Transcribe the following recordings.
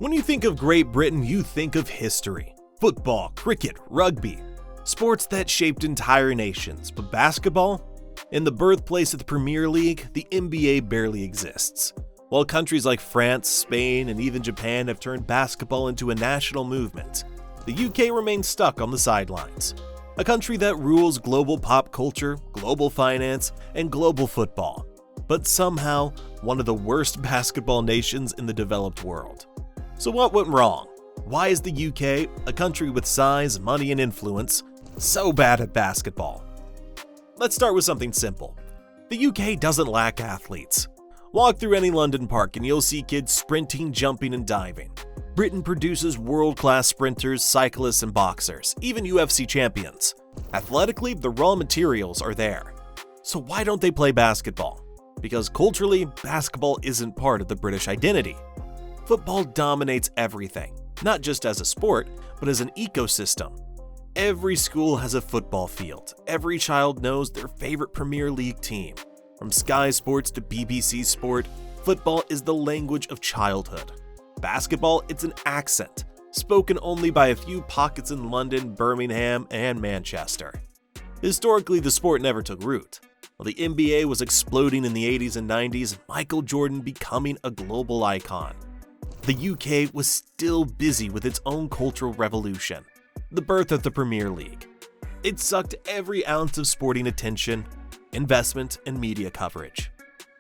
When you think of Great Britain, you think of history. Football, cricket, rugby, sports that shaped entire nations. But basketball? In the birthplace of the Premier League, the NBA barely exists. While countries like France, Spain, and even Japan have turned basketball into a national movement, the UK remains stuck on the sidelines. A country that rules global pop culture, global finance, and global football, but somehow one of the worst basketball nations in the developed world. So what went wrong? Why is the UK, a country with size, money, and influence, so bad at basketball? Let's start with something simple. The UK doesn't lack athletes. Walk through any London park and you'll see kids sprinting, jumping, and diving. Britain produces world-class sprinters, cyclists, and boxers, even UFC champions. Athletically, the raw materials are there. So why don't they play basketball? Because culturally, basketball isn't part of the British identity. Football dominates everything, not just as a sport, but as an ecosystem. Every school has a football field. Every child knows their favorite Premier League team. From Sky Sports to BBC Sport, football is the language of childhood. Basketball, it's an accent, spoken only by a few pockets in London, Birmingham, and Manchester. Historically, the sport never took root. While the NBA was exploding in the 80s and 90s, Michael Jordan becoming a global icon. The UK was still busy with its own cultural revolution, the birth of the Premier League. It sucked every ounce of sporting attention, investment, and media coverage.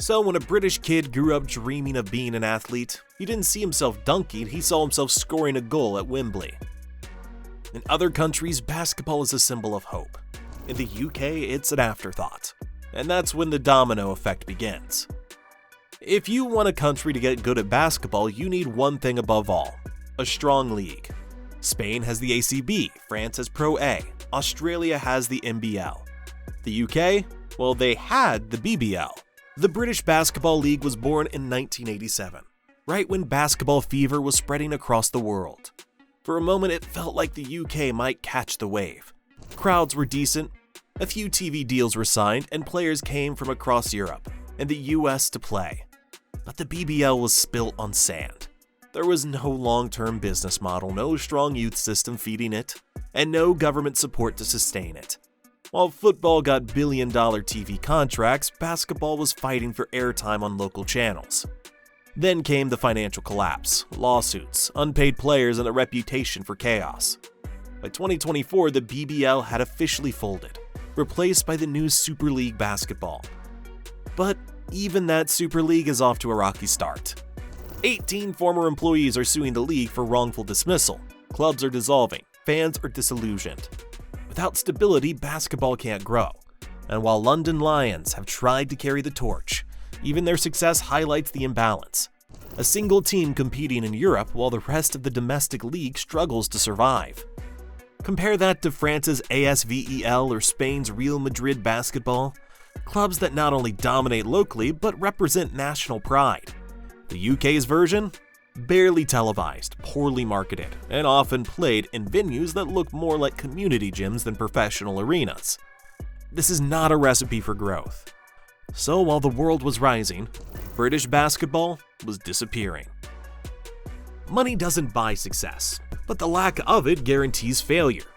So when a British kid grew up dreaming of being an athlete, he didn't see himself dunking, he saw himself scoring a goal at Wembley. In other countries, basketball is a symbol of hope. In the UK, it's an afterthought. And that's when the domino effect begins. If you want a country to get good at basketball, you need one thing above all: a strong league. Spain has the ACB, France has Pro A, Australia has the NBL. The UK? Well, they had the BBL. The British Basketball League was born in 1987, right when basketball fever was spreading across the world. For a moment, it felt like the UK might catch the wave. Crowds were decent, a few TV deals were signed, and players came from across Europe and the US to play. But the BBL was built on sand. There was no long-term business model, no strong youth system feeding it, and no government support to sustain it. While football got billion-dollar TV contracts, basketball was fighting for airtime on local channels. Then came the financial collapse, lawsuits, unpaid players, and a reputation for chaos. By 2024, the BBL had officially folded, replaced by the new Super League Basketball. But even that Super League is off to a rocky start. 18 former employees are suing the league for wrongful dismissal. Clubs are dissolving. Fans are disillusioned. Without stability, basketball can't grow. And while London Lions have tried to carry the torch, even their success highlights the imbalance. A single team competing in Europe while the rest of the domestic league struggles to survive. Compare that to France's ASVEL or Spain's Real Madrid basketball, clubs that not only dominate locally but represent national pride. The UK's version? Barely televised, poorly marketed, and often played in venues that look more like community gyms than professional arenas. This is not a recipe for growth. So while the world was rising, British basketball was disappearing. Money doesn't buy success, but the lack of it guarantees failure.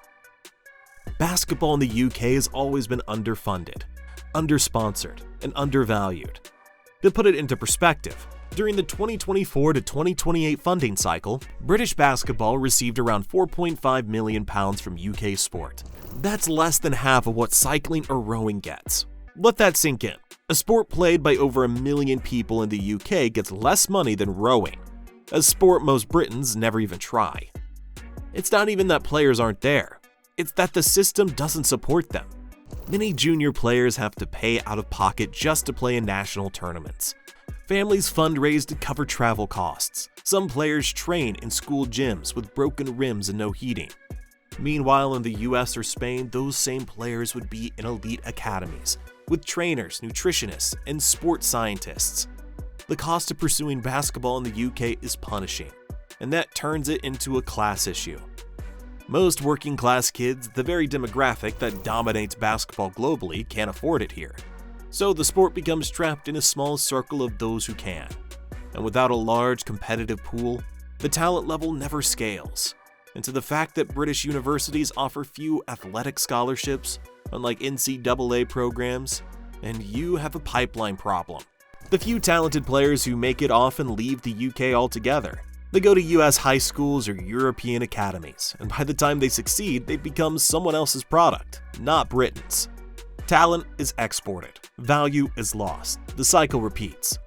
Basketball in the UK has always been underfunded, undersponsored, and undervalued. To put it into perspective, during the 2024 to 2028 funding cycle, British basketball received around £4.5 million from UK sport. That's less than half of what cycling or rowing gets. Let that sink in. A sport played by over 1 million people in the UK gets less money than rowing, a sport most Britons never even try. It's not even that players aren't there, it's that the system doesn't support them. Many junior players have to pay out of pocket just to play in national tournaments. Families fundraise to cover travel costs. Some players train in school gyms with broken rims and no heating. Meanwhile, in the US or Spain, those same players would be in elite academies, with trainers, nutritionists, and sports scientists. The cost of pursuing basketball in the UK is punishing, and that turns it into a class issue. Most working class kids, the very demographic that dominates basketball globally, can't afford it here. So the sport becomes trapped in a small circle of those who can. And without a large competitive pool, the talent level never scales, and to the fact that British universities offer few athletic scholarships, unlike NCAA programs, and you have a pipeline problem. The few talented players who make it often leave the UK altogether. They go to US high schools or European academies, and by the time they succeed, they become someone else's product, not Britain's. Talent is exported, value is lost, the cycle repeats.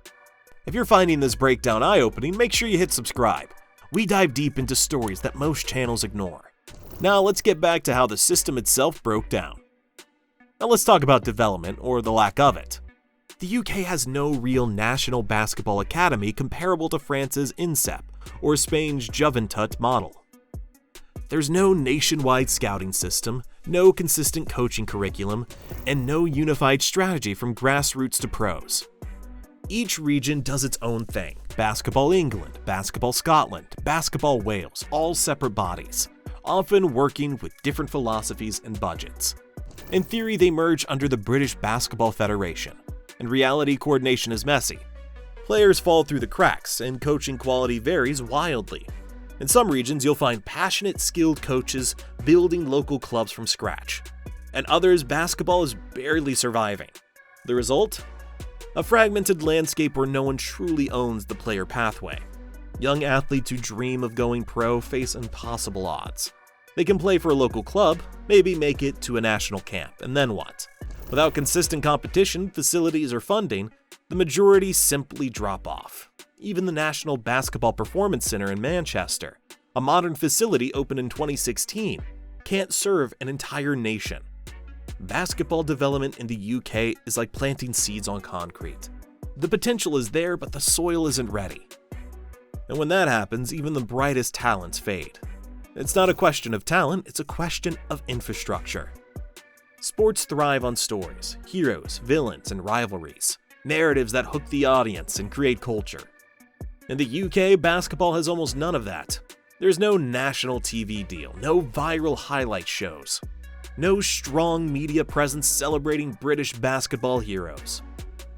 If you're finding this breakdown eye-opening, make sure you hit subscribe. We dive deep into stories that most channels ignore. Now let's get back to how the system itself broke down. Now let's talk about development, or the lack of it. The UK has no real national basketball academy comparable to France's INSEP or Spain's Juventud model. There's no nationwide scouting system, no consistent coaching curriculum, and no unified strategy from grassroots to pros. Each region does its own thing. Basketball England, Basketball Scotland, Basketball Wales, all separate bodies, often working with different philosophies and budgets. In theory, they merge under the British Basketball Federation. In reality, coordination is messy. Players fall through the cracks, and coaching quality varies wildly. In some regions, you'll find passionate, skilled coaches building local clubs from scratch. In others, basketball is barely surviving. The result? A fragmented landscape where no one truly owns the player pathway. Young athletes who dream of going pro face impossible odds. They can play for a local club, maybe make it to a national camp, and then what? Without consistent competition, facilities, or funding, the majority simply drop off. Even the National Basketball Performance Center in Manchester, a modern facility opened in 2016, can't serve an entire nation. Basketball development in the UK is like planting seeds on concrete. The potential is there, but the soil isn't ready. And when that happens, even the brightest talents fade. It's not a question of talent, it's a question of infrastructure. Sports thrive on stories, heroes, villains, and rivalries, narratives that hook the audience and create culture. In the UK, basketball has almost none of that. There's no national TV deal, no viral highlight shows, no strong media presence celebrating British basketball heroes.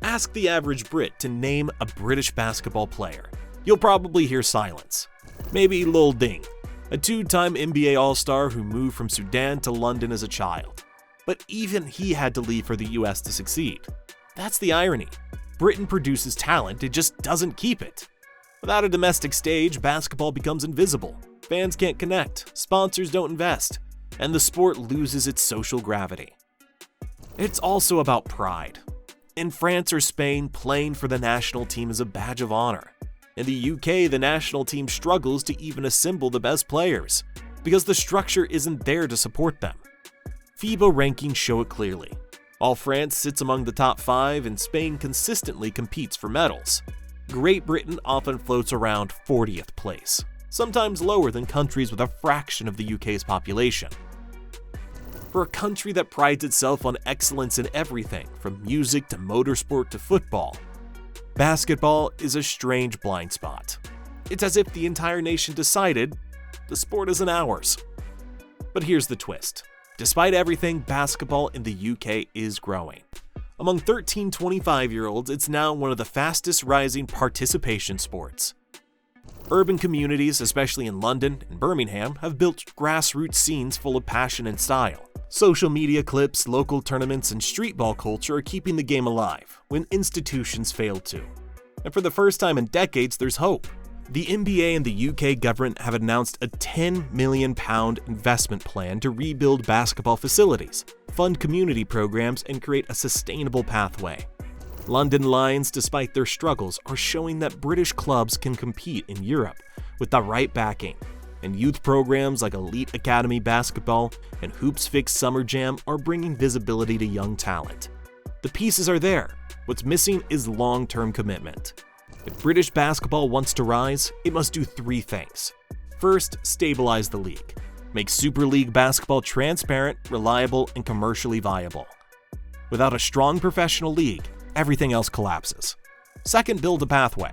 Ask the average Brit to name a British basketball player. You'll probably hear silence. Maybe Lul Deng, a two-time NBA All-Star who moved from Sudan to London as a child. But even he had to leave for the US to succeed. That's the irony. Britain produces talent, it just doesn't keep it. Without a domestic stage, basketball becomes invisible. Fans can't connect, sponsors don't invest, and the sport loses its social gravity. It's also about pride. In France or Spain, playing for the national team is a badge of honor. In the UK, the national team struggles to even assemble the best players, because the structure isn't there to support them. FIBA rankings show it clearly. While France sits among the top 5 and Spain consistently competes for medals, Great Britain often floats around 40th place, sometimes lower than countries with a fraction of the UK's population. For a country that prides itself on excellence in everything, from music to motorsport to football, basketball is a strange blind spot. It's as if the entire nation decided, the sport isn't ours. But here's the twist. Despite everything, basketball in the UK is growing. Among 13-25-year-olds, it's now one of the fastest rising participation sports. Urban communities, especially in London and Birmingham, have built grassroots scenes full of passion and style. Social media clips, local tournaments, and street ball culture are keeping the game alive when institutions fail to. And for the first time in decades, there's hope. The NBA and the UK government have announced a £10 million investment plan to rebuild basketball facilities, fund community programs, and create a sustainable pathway. London Lions, despite their struggles, are showing that British clubs can compete in Europe with the right backing, and youth programs like Elite Academy Basketball and Hoops Fix Summer Jam are bringing visibility to young talent. The pieces are there. What's missing is long-term commitment. If British basketball wants to rise, it must do 3 things. First, stabilize the league. Make Super League basketball transparent, reliable, and commercially viable. Without a strong professional league, everything else collapses. Second, build a pathway.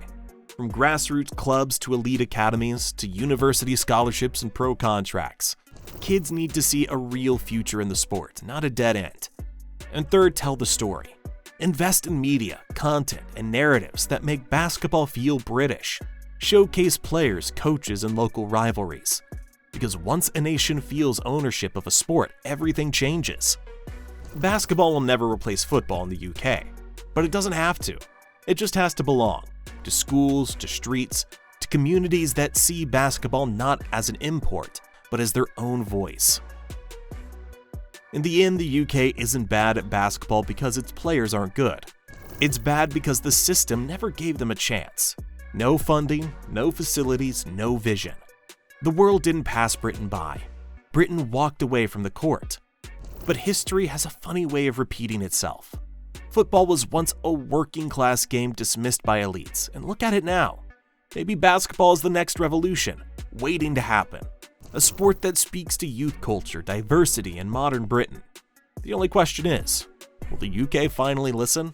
From grassroots clubs to elite academies to university scholarships and pro contracts. Kids need to see a real future in the sport, not a dead end. And third, tell the story. Invest in media, content, and narratives that make basketball feel British. showcase players, coaches, and local rivalries. Because once a nation feels ownership of a sport, everything changes. Basketball will never replace football in the UK, but it doesn't have to. It just has to belong to schools, to streets, to communities that see basketball not as an import, but as their own voice. In the end, the UK isn't bad at basketball because its players aren't good. It's bad because the system never gave them a chance. No funding, no facilities, no vision. The world didn't pass Britain by. Britain walked away from the court. But history has a funny way of repeating itself. Football was once a working-class game dismissed by elites, and look at it now. Maybe basketball is the next revolution, waiting to happen. A sport that speaks to youth culture, diversity, and modern Britain. The only question is, will the UK finally listen?